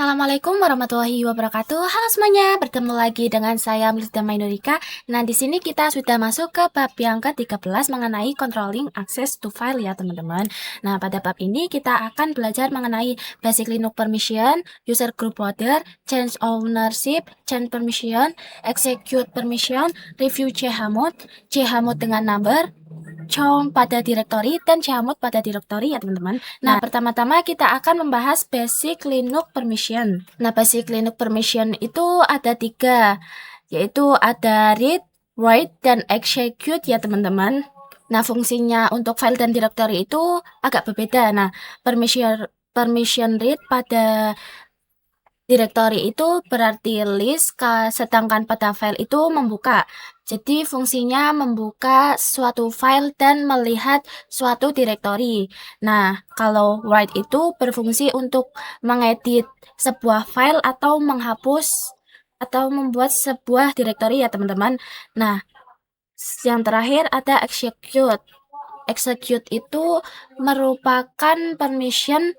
Assalamualaikum warahmatullahi wabarakatuh. Halo semuanya, bertemu lagi dengan saya Melita Mainurika. Nah, di sini kita sudah masuk ke bab yang ke-13 mengenai controlling access to file ya, teman-teman. Nah, pada bab ini kita akan belajar mengenai basic Linux permission, user group order, change ownership, change permission, execute permission, review chmod, chmod dengan number, chown pada directory dan chmod pada directory ya teman-teman. Nah, pertama-tama kita akan membahas basic Linux permission. Nah, basic Linux permission itu ada 3, yaitu ada read, write, dan execute ya teman-teman. Nah, fungsinya untuk file dan directory itu agak berbeda. Nah, permission read pada directory itu berarti list, sedangkan pada file itu membuka. Jadi fungsinya membuka suatu file dan melihat suatu directory. Nah, kalau write itu berfungsi untuk mengedit sebuah file atau menghapus atau membuat sebuah directory ya teman-teman. Nah, yang terakhir ada execute. Execute itu merupakan permission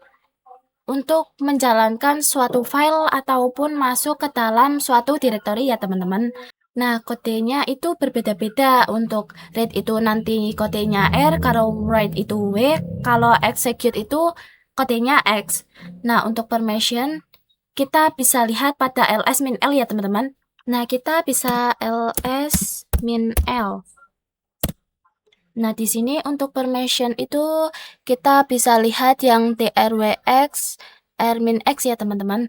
untuk menjalankan suatu file ataupun masuk ke dalam suatu directory ya teman-teman. Nah, kodenya itu berbeda-beda. Untuk read itu nanti kodenya R, kalau write itu W, kalau execute itu kodenya X. Nah, untuk permission kita bisa lihat pada ls-l ya teman-teman. Nah, kita bisa ls-l. Nah, di sini untuk permission itu kita bisa lihat yang drwx, r-x ya teman-teman.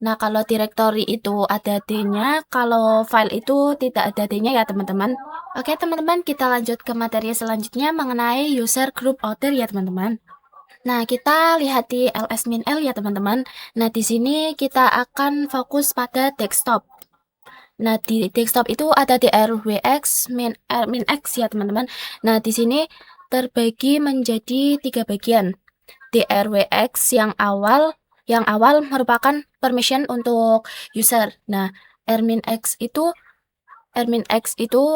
Nah, kalau directory itu ada D-nya, kalau file itu tidak ada D-nya ya teman-teman. Oke teman-teman, kita lanjut ke materi selanjutnya mengenai user group order ya teman-teman. Nah, kita lihat di ls-l ya teman-teman. Nah, di sini kita akan fokus pada desktop. Nah, di desktop itu ada drwx, min-x ya teman-teman. Nah, di sini terbagi menjadi 3 bagian. drwx yang awal merupakan permission untuk user. Nah, r-x itu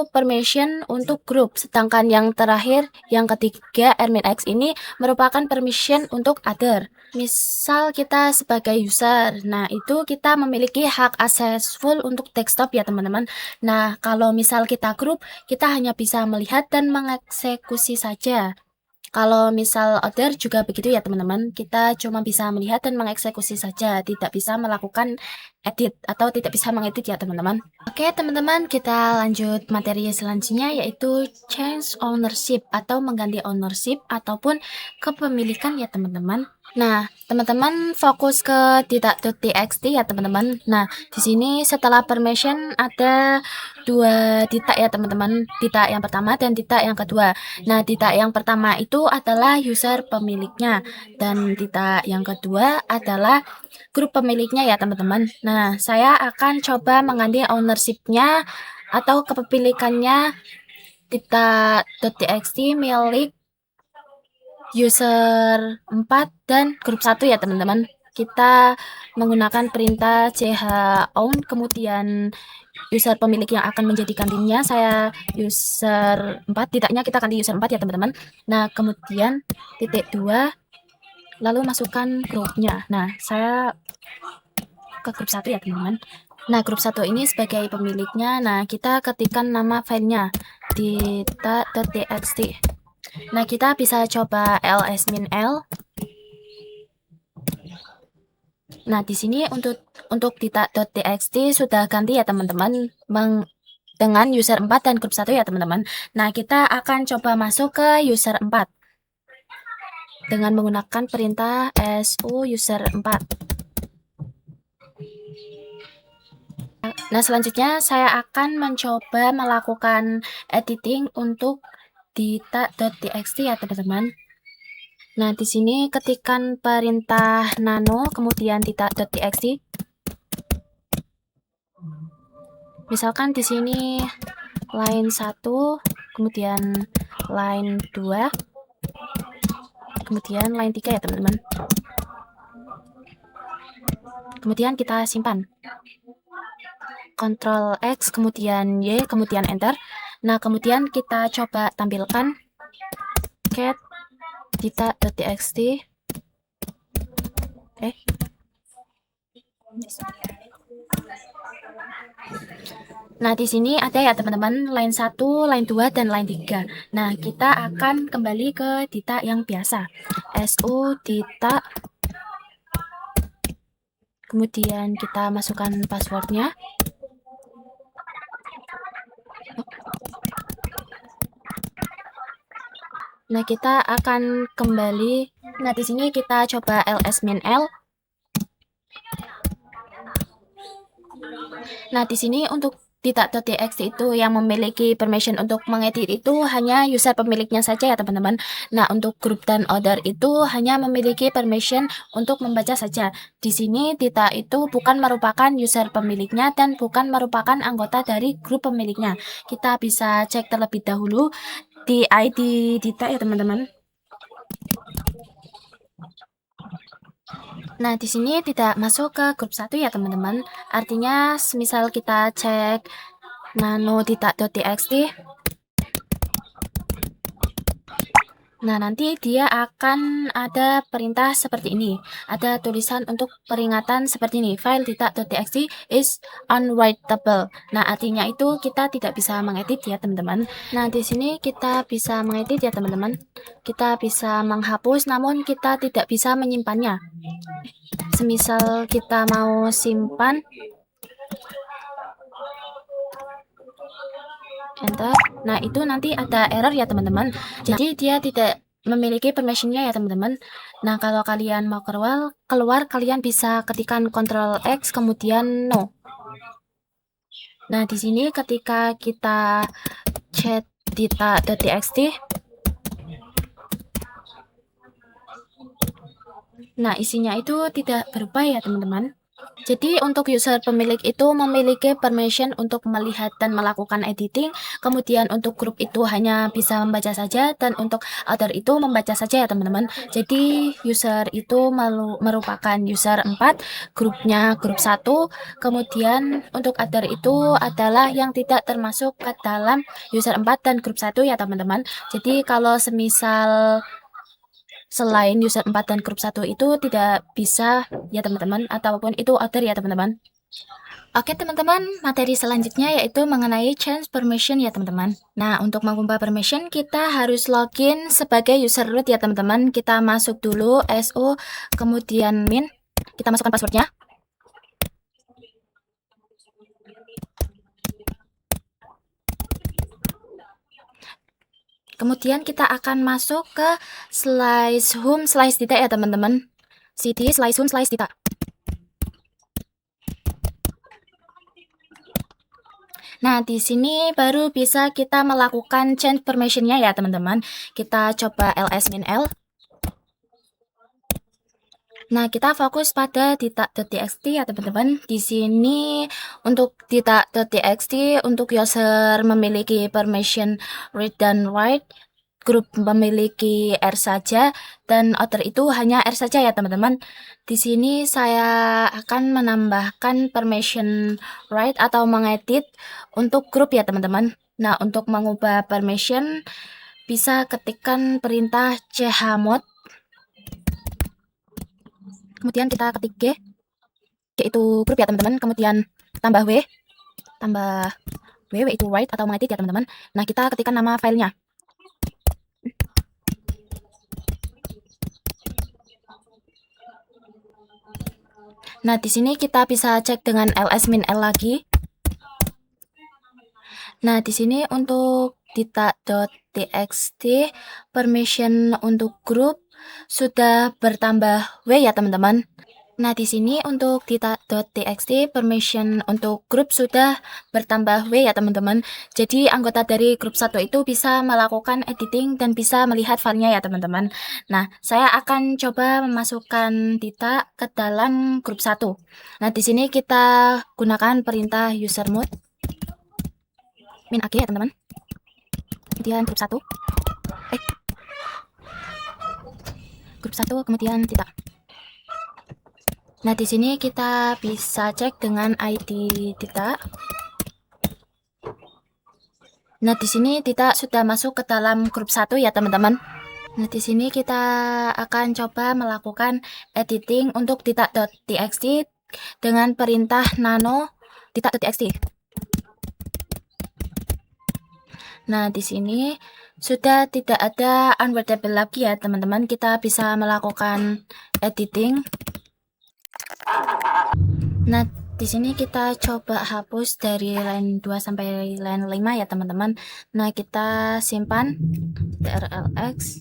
permission untuk grup, sedangkan yang terakhir, yang ketiga, r-x ini merupakan permission untuk other. Misal kita sebagai user, nah itu kita memiliki hak akses full untuk desktop ya teman-teman. Nah, kalau misal kita grup, kita hanya bisa melihat dan mengeksekusi saja. Kalau misal other juga begitu ya teman-teman, kita cuma bisa melihat dan mengeksekusi saja, tidak bisa melakukan edit atau tidak bisa mengedit ya teman-teman. Oke teman-teman, kita lanjut materi selanjutnya yaitu change ownership atau mengganti ownership ataupun kepemilikan ya teman-teman. Nah, teman-teman fokus ke data.txt ya teman-teman. Nah, di sini setelah permission ada 2 data ya teman-teman, data yang pertama dan data yang kedua. Nah, data yang pertama itu adalah user pemiliknya dan data yang kedua adalah grup pemiliknya ya teman-teman. Nah, saya akan coba mengganti ownership-nya atau kepemilikannya data.txt milik user 4 dan grup 1 ya teman-teman. Kita menggunakan perintah chown, kemudian user pemilik yang akan menjadi gantinya saya user 4, tidaknya kita ganti user 4 ya teman-teman. Nah, kemudian titik 2 lalu masukkan grupnya. Nah, saya ke grup 1 ya teman-teman. Nah, grup 1 ini sebagai pemiliknya. Nah, kita ketikkan nama filenya data.txt. Nah, kita bisa coba ls-l. Nah, di sini untuk data.txt sudah ganti ya teman-teman dengan user 4 dan grup 1 ya teman-teman. Nah, kita akan coba masuk ke user 4 dengan menggunakan perintah su user 4. Nah, selanjutnya saya akan mencoba melakukan editing untuk data.txt ya teman-teman. Nah, di sini ketikkan perintah nano kemudian data.txt. Misalkan di sini line 1, kemudian line 2, kemudian line 3 ya teman-teman. Kemudian kita simpan. Ctrl X, kemudian Y, kemudian enter. Nah, kemudian kita coba tampilkan cat data.txt. Nah, di sini ada ya teman-teman, line 1, line 2, dan line 3. Nah, kita akan kembali ke Dita yang biasa. SU Dita. Kemudian kita masukkan passwordnya. Nah, kita akan kembali. Nah, di sini kita coba ls-l. Nah, di sini untuk Dita.txt itu yang memiliki permission untuk mengedit itu hanya user pemiliknya saja ya teman-teman. Nah, untuk group dan order itu hanya memiliki permission untuk membaca saja. Di sini Dita itu bukan merupakan user pemiliknya dan bukan merupakan anggota dari grup pemiliknya. Kita bisa cek terlebih dahulu di ID Dita ya teman-teman. Nah, di sini tidak masuk ke grup 1 ya teman-teman. Artinya semisal kita cek nano.txt. Nah, nanti dia akan ada perintah seperti ini. Ada tulisan untuk peringatan seperti ini. File data.txt is unwritable. Nah, artinya itu kita tidak bisa mengedit ya, teman-teman. Nah, di sini kita bisa mengedit ya, teman-teman. Kita bisa menghapus, namun kita tidak bisa menyimpannya. Semisal kita mau simpan, enter. Nah, itu nanti ada error ya teman-teman. Jadi dia tidak memiliki permissionnya ya teman-teman. Nah, kalau kalian mau keluar kalian bisa ketikkan Ctrl X kemudian no. Nah, di sini ketika kita chat data.txt, nah isinya itu tidak berubah ya teman-teman. Jadi untuk user pemilik itu memiliki permission untuk melihat dan melakukan editing, kemudian untuk grup itu hanya bisa membaca saja, dan untuk other itu membaca saja ya teman-teman. Jadi user itu merupakan user 4, grupnya grup 1, kemudian untuk other itu adalah yang tidak termasuk ke dalam user 4 dan grup 1 ya teman-teman. Jadi kalau semisal selain user 4 dan grup 1 itu tidak bisa ya teman-teman, ataupun itu other ya teman-teman. Oke teman-teman, materi selanjutnya yaitu mengenai change permission ya teman-teman. Nah, untuk mengubah permission kita harus login sebagai user root ya teman-teman. Kita masuk dulu SU kemudian min, kita masukkan passwordnya. Kemudian kita akan masuk ke slice home slice data ya teman-teman. cd slice home slice data. Nah, di sini baru bisa kita melakukan change permission-nya ya teman-teman. Kita coba ls-l. Nah, kita fokus pada data.txt ya teman-teman. Di sini untuk data.txt untuk user memiliki permission read dan write, grup memiliki R saja, dan other itu hanya R saja ya teman-teman. Di sini saya akan menambahkan permission write atau mengedit untuk grup ya teman-teman. Nah, untuk mengubah permission bisa ketikkan perintah chmod. Kemudian kita ketik G, yaitu grup ya teman-teman, kemudian tambah W itu write atau mengedit ya teman-teman. Nah, kita ketikkan nama filenya. Nah, di sini kita bisa cek dengan ls-l lagi. Nah, di sini untuk data.txt permission untuk grup sudah bertambah W ya teman-teman. Nah, di sini untuk data.txt permission untuk grup sudah bertambah W ya teman-teman. Jadi anggota dari grup 1 itu bisa melakukan editing dan bisa melihat filenya ya teman-teman. Nah, saya akan coba memasukkan data ke dalam grup 1. Nah, di sini kita gunakan perintah usermod min ag ya teman-teman. Kemudian grup 1. Grup 1 kemudian data. Nah, di sini kita bisa cek dengan ID data. Nah, di sini data sudah masuk ke dalam grup 1 ya, teman-teman. Nah, di sini kita akan coba melakukan editing untuk data.txt dengan perintah nano.txt. Nah, di sini sudah tidak ada unwordable lagi ya, teman-teman. Kita bisa melakukan editing. Nah, di sini kita coba hapus dari line 2 sampai line 5 ya, teman-teman. Nah, kita simpan TRLX.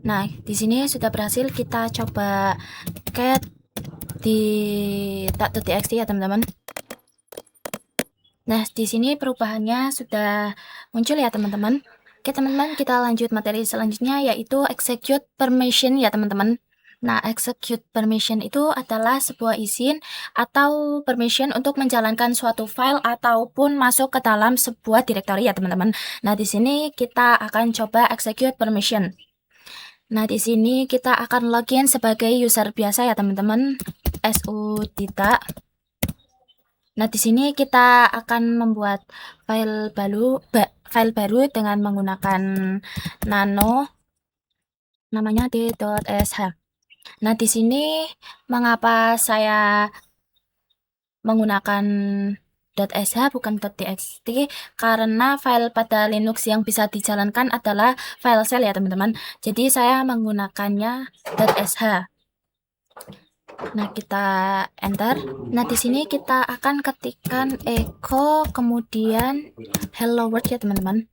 Nah, di sini sudah berhasil. Kita coba cat di .txt ya, teman-teman. Nah, di sini perubahannya sudah muncul ya, teman-teman. Oke, teman-teman, kita lanjut materi selanjutnya, yaitu execute permission ya, teman-teman. Nah, execute permission itu adalah sebuah izin atau permission untuk menjalankan suatu file ataupun masuk ke dalam sebuah directory ya, teman-teman. Nah, di sini kita akan coba execute permission. Nah, di sini kita akan login sebagai user biasa ya, teman-teman. su tidak. Nah, di sini kita akan membuat file baru dengan menggunakan nano, namanya d.sh. Nah, di sini mengapa saya menggunakan .sh bukan .txt, karena file pada Linux yang bisa dijalankan adalah file shell ya, teman-teman. Jadi saya menggunakannya .sh. Nah, kita enter. Nah, di sini kita akan ketikkan echo kemudian hello world ya, teman-teman.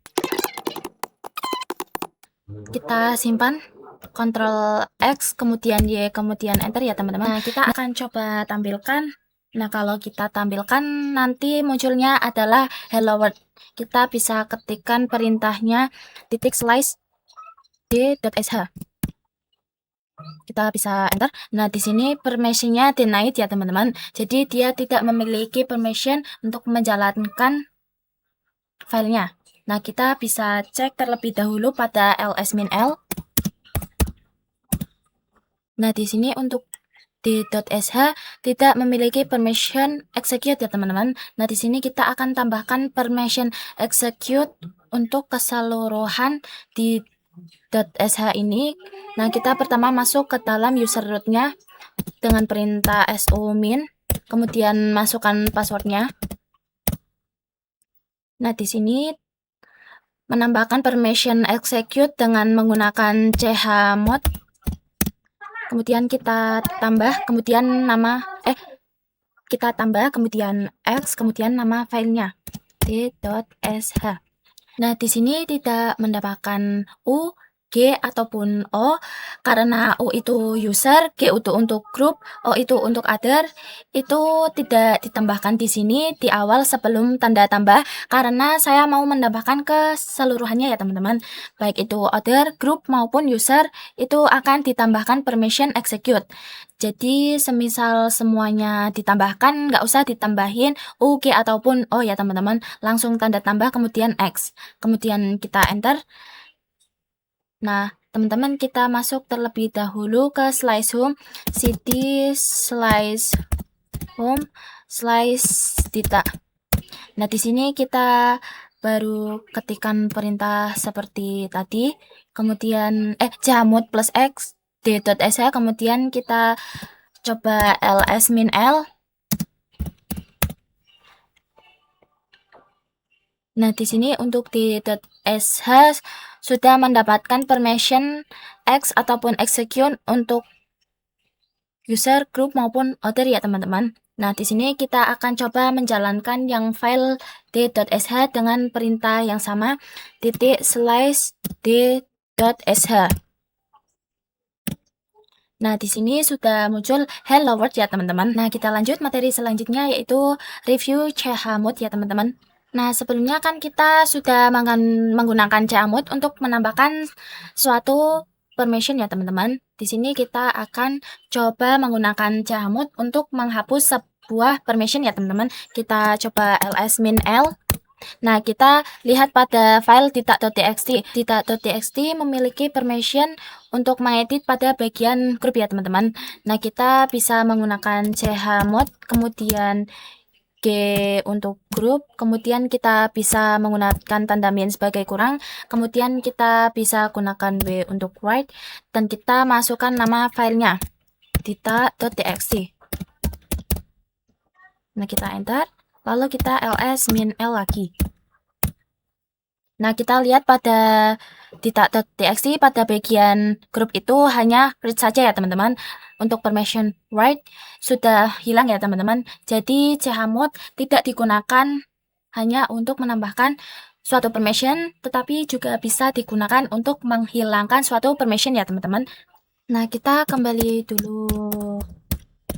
Kita simpan, Ctrl X kemudian Y kemudian enter ya, teman-teman. Nah, kita akan coba tampilkan. Nah, kalau kita tampilkan nanti munculnya adalah hello world. Kita bisa ketikkan perintahnya /d.sh. Kita bisa enter. Nah, di sini permissionnya denied ya, teman-teman. Jadi dia tidak memiliki permission untuk menjalankan filenya. Nah, kita bisa cek terlebih dahulu pada ls-l. Nah, di sini untuk d.sh tidak memiliki permission execute ya, teman-teman. Nah, di sini kita akan tambahkan permission execute untuk keseluruhan di .sh ini. Nah, kita pertama masuk ke dalam user root-nya dengan perintah su-min, kemudian masukkan passwordnya. Nah, di sini menambahkan permission execute dengan menggunakan chmod. Kemudian kita tambah, kemudian kemudian x, kemudian nama filenya d.sh. Nah, di sini tidak mendapatkan U, G, ataupun O, karena U itu user, G itu untuk grup, O itu untuk other, itu tidak ditambahkan di sini di awal sebelum tanda tambah, karena saya mau menambahkan keseluruhannya ya, teman-teman. Baik itu other, grup, maupun user, itu akan ditambahkan permission execute. Jadi, semisal semuanya ditambahkan, nggak usah ditambahin U, G, ataupun O ya, teman-teman. Langsung tanda tambah, kemudian X. Kemudian kita enter. Nah, teman-teman, kita masuk terlebih dahulu ke slice home, cd slice home slice data. Nah, di sini kita baru ketikkan perintah seperti tadi, kemudian chmod plus x d.sh, kemudian kita coba ls-l. Nah, di sini untuk di .sh sudah mendapatkan permission X ataupun execute untuk user, group, maupun other ya, teman-teman. Nah, di sini kita akan coba menjalankan yang file d.sh dengan perintah yang sama, /d.sh. Nah, di sini sudah muncul hello world ya, teman-teman. Nah, kita lanjut materi selanjutnya, yaitu review chmod ya, teman-teman. Nah, sebelumnya kan kita sudah menggunakan chmod untuk menambahkan suatu permission ya, teman-teman. Di sini kita akan coba menggunakan chmod untuk menghapus sebuah permission ya, teman-teman. Kita coba ls-l. Nah, kita lihat pada file .txt. .txt memiliki permission untuk mengedit pada bagian grup ya, teman-teman. Nah, kita bisa menggunakan chmod, kemudian G untuk grup, kemudian kita bisa menggunakan tanda min sebagai kurang, kemudian kita bisa gunakan W untuk write, dan kita masukkan nama filenya. data.txt. Nah, kita enter, lalu kita ls-l lagi. Nah, kita lihat pada data.txt pada bagian grup itu hanya read saja ya teman-teman. Untuk permission write sudah hilang ya teman-teman. Jadi chmod tidak digunakan hanya untuk menambahkan suatu permission, tetapi juga bisa digunakan untuk menghilangkan suatu permission ya teman-teman. Nah, kita kembali dulu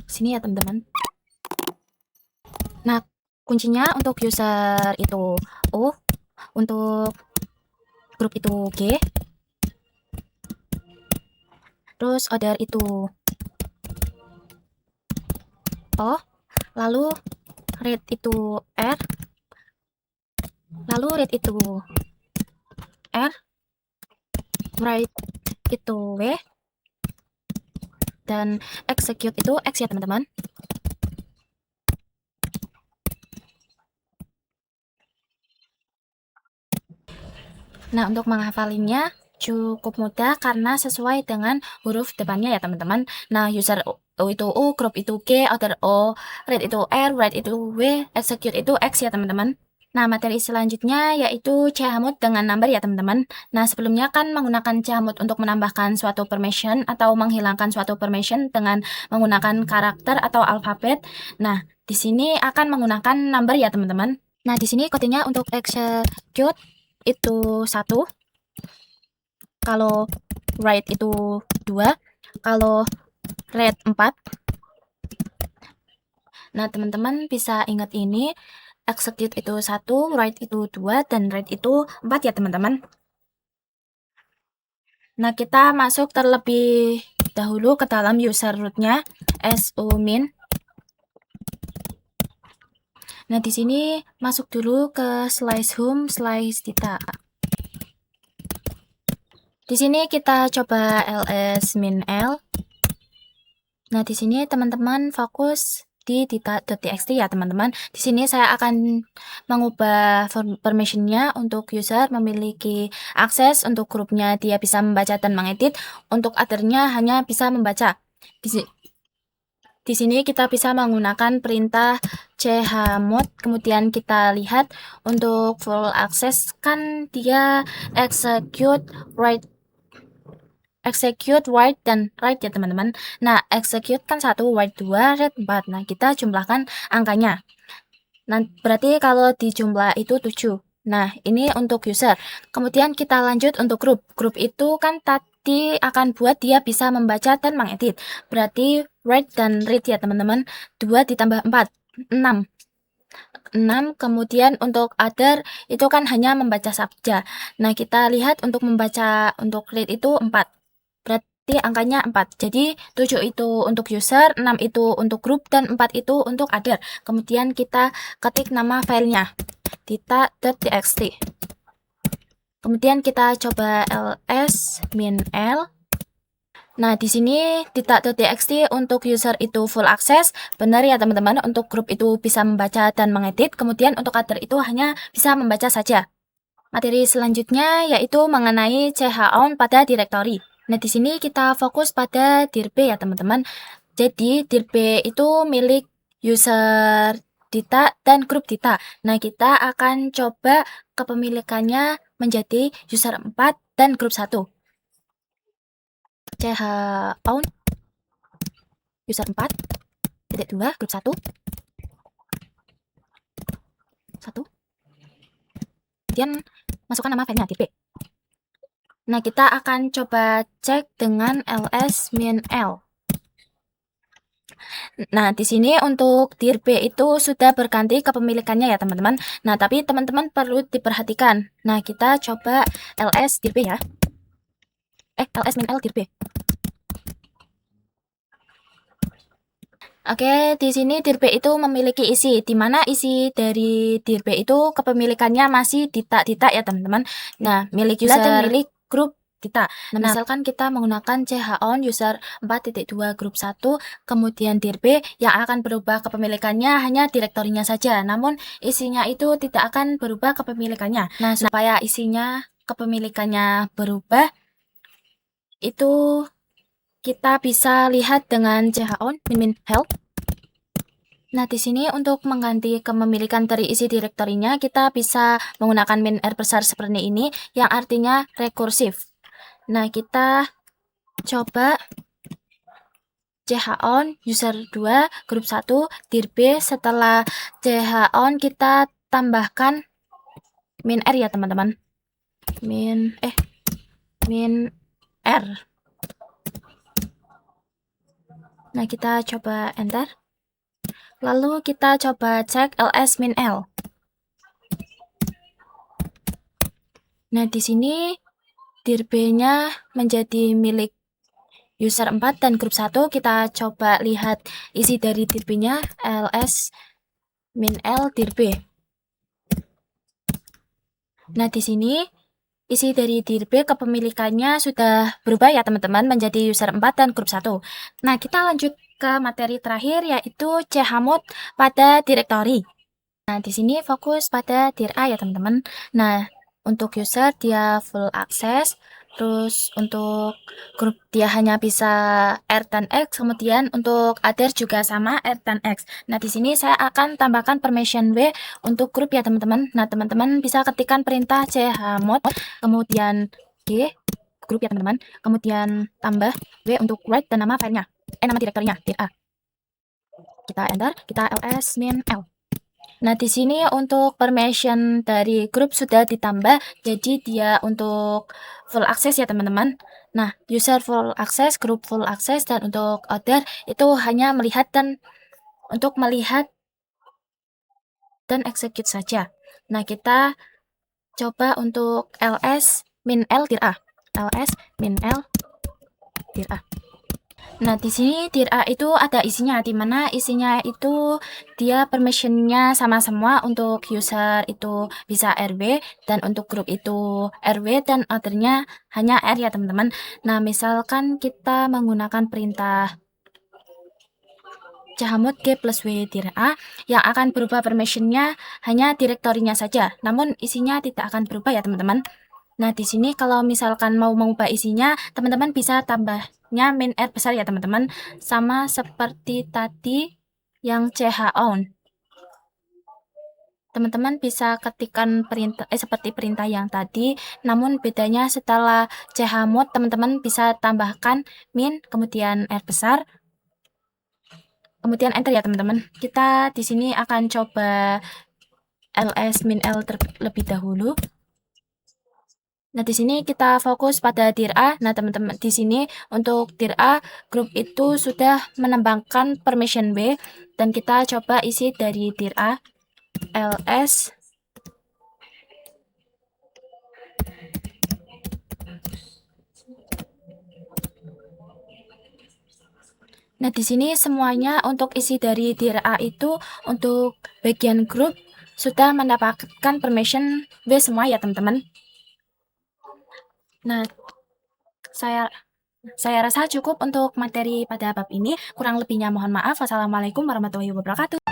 sini ya teman-teman. Nah, kuncinya untuk user itu O, untuk grup itu G, terus order itu O, lalu read itu R, lalu read itu R, write itu W, dan execute itu X ya teman-teman. Nah, untuk menghafalinya cukup mudah karena sesuai dengan huruf depannya ya teman-teman. Nah, user O itu U, group itu G, order O, read itu R, write itu W, execute itu X ya teman-teman. Nah, materi selanjutnya yaitu chmod dengan number ya teman-teman. Nah, sebelumnya kan menggunakan chmod untuk menambahkan suatu permission atau menghilangkan suatu permission dengan menggunakan karakter atau alfabet. Nah, di sini akan menggunakan number ya teman-teman. Nah, di sini kodenya untuk execute itu 1, kalau write itu 2, kalau read 4. Nah, teman-teman bisa ingat ini, execute itu 1, write itu 2, dan read itu 4 ya teman-teman. Nah, kita masuk terlebih dahulu ke dalam user root-nya, sumin. Nah, di sini masuk dulu ke /home/data. Di sini kita coba ls-l. Nah, di sini teman-teman fokus di data.txt ya teman-teman. Di sini saya akan mengubah permissionnya untuk user memiliki akses, untuk grupnya dia bisa membaca dan mengedit, untuk othernya hanya bisa membaca. Di sini kita bisa menggunakan perintah chmod, kemudian kita lihat untuk full access kan dia execute, write, dan write ya teman-teman. Nah, execute kan 1, write 2, read 4. Nah, kita jumlahkan angkanya. Nah, berarti kalau dijumlah itu 7. Nah, ini untuk user. Kemudian kita lanjut untuk grup. Grup itu kan tadi akan buat dia bisa membaca dan mengedit. Berarti write dan read ya teman-teman. 2 ditambah 4, 6. 6, kemudian untuk other itu kan hanya membaca saja. Nah, kita lihat untuk membaca, untuk read itu 4. Berarti angkanya 4. Jadi 7 itu untuk user, 6 itu untuk grup, dan 4 itu untuk other. Kemudian kita ketik nama filenya, data.txt. Kemudian kita coba ls-l. Nah, di sini data.txt untuk user itu full access, benar ya teman-teman. Untuk grup itu bisa membaca dan mengedit, kemudian untuk other itu hanya bisa membaca saja. Materi selanjutnya yaitu mengenai chown pada directory. Nah, di sini kita fokus pada dir B ya teman-teman. Jadi dir B itu milik user data dan grup data. Nah, kita akan coba kepemilikannya menjadi user 4 dan grup 1. chown user 4, titik 2, grup 1, 1. Kemudian masukkan nama filenya dir B. Nah, kita akan coba cek dengan ls-l. Nah, di sini untuk dir B itu sudah berganti kepemilikannya ya teman-teman. Nah, tapi teman-teman perlu diperhatikan. Nah, kita coba ls dir B ya. ls-l dir B. Oke, di sini dir B itu memiliki isi, di mana isi dari dir B itu kepemilikannya masih data ya teman-teman. Nah, milik user dan milik grup data. Nah, misalkan kita menggunakan chown user 4.2 grup 1, kemudian dir B yang akan berubah kepemilikannya hanya direktorinya saja, namun isinya itu tidak akan berubah kepemilikannya. Nah, supaya isinya kepemilikannya berubah, itu kita bisa lihat dengan chown min help. Nah, di sini untuk mengganti kepemilikan dari isi direktorinya, kita bisa menggunakan min R besar seperti ini, yang artinya rekursif. Nah, kita coba chown user 2 grup 1 dir B. Setelah chown kita tambahkan min R ya teman-teman, min R. Nah, kita coba enter. Lalu kita coba cek ls min L. Nah, di sini dir B-nya menjadi milik user 4 dan grup 1. Kita coba lihat isi dari dir B-nya, ls min L dir B. Nah, di sini isi dari dir B kepemilikannya sudah berubah ya teman-teman, menjadi user 4 dan grup 1. Nah, kita lanjut ke materi terakhir, yaitu chmod pada direktori. Nah, di sini fokus pada dir A ya teman-teman. Nah, untuk user dia full access, terus untuk grup dia hanya bisa R dan X, kemudian untuk other juga sama R dan X. Nah, di sini saya akan tambahkan permission W untuk grup ya teman-teman. Nah, teman-teman bisa ketikkan perintah chmod, kemudian G grup ya teman-teman, kemudian tambah W untuk write dan nama filenya, nama direktorinya dir A. Kita enter, kita ls min L. Nah, di sini untuk permission dari grup sudah ditambah, jadi dia untuk full access ya teman-teman. Nah, user full access, grup full access, dan untuk other itu hanya melihat dan untuk melihat dan execute saja. Nah, kita coba untuk ls min L dir A. ls min L dir A. Nah, di sini dir A itu ada isinya, di mana isinya itu dia permissionnya sama semua. Untuk user itu bisa RW, dan untuk grup itu RW, dan othernya hanya R ya teman-teman. Nah, misalkan kita menggunakan perintah chmod G plus W dir A, yang akan berubah permissionnya hanya direktorinya saja, namun isinya tidak akan berubah ya teman-teman. Nah, di sini kalau misalkan mau mengubah isinya, teman-teman bisa tambahnya min R besar ya teman-teman, sama seperti tadi yang chown. Teman-teman bisa ketikkan perintah seperti perintah yang tadi, namun bedanya setelah chmod teman-teman bisa tambahkan min kemudian R besar, kemudian enter ya teman-teman. Kita di sini akan coba ls min L terlebih dahulu. Nah, di sini kita fokus pada dir A. Nah, teman-teman, di sini untuk dir A, grup itu sudah menambahkan permission B, dan kita coba isi dari dir A, ls Nah, di sini semuanya untuk isi dari dir A itu untuk bagian grup sudah mendapatkan permission B semua ya teman-teman. Nah, saya rasa cukup untuk materi pada bab ini. Kurang lebihnya mohon maaf. Wassalamualaikum warahmatullahi wabarakatuh.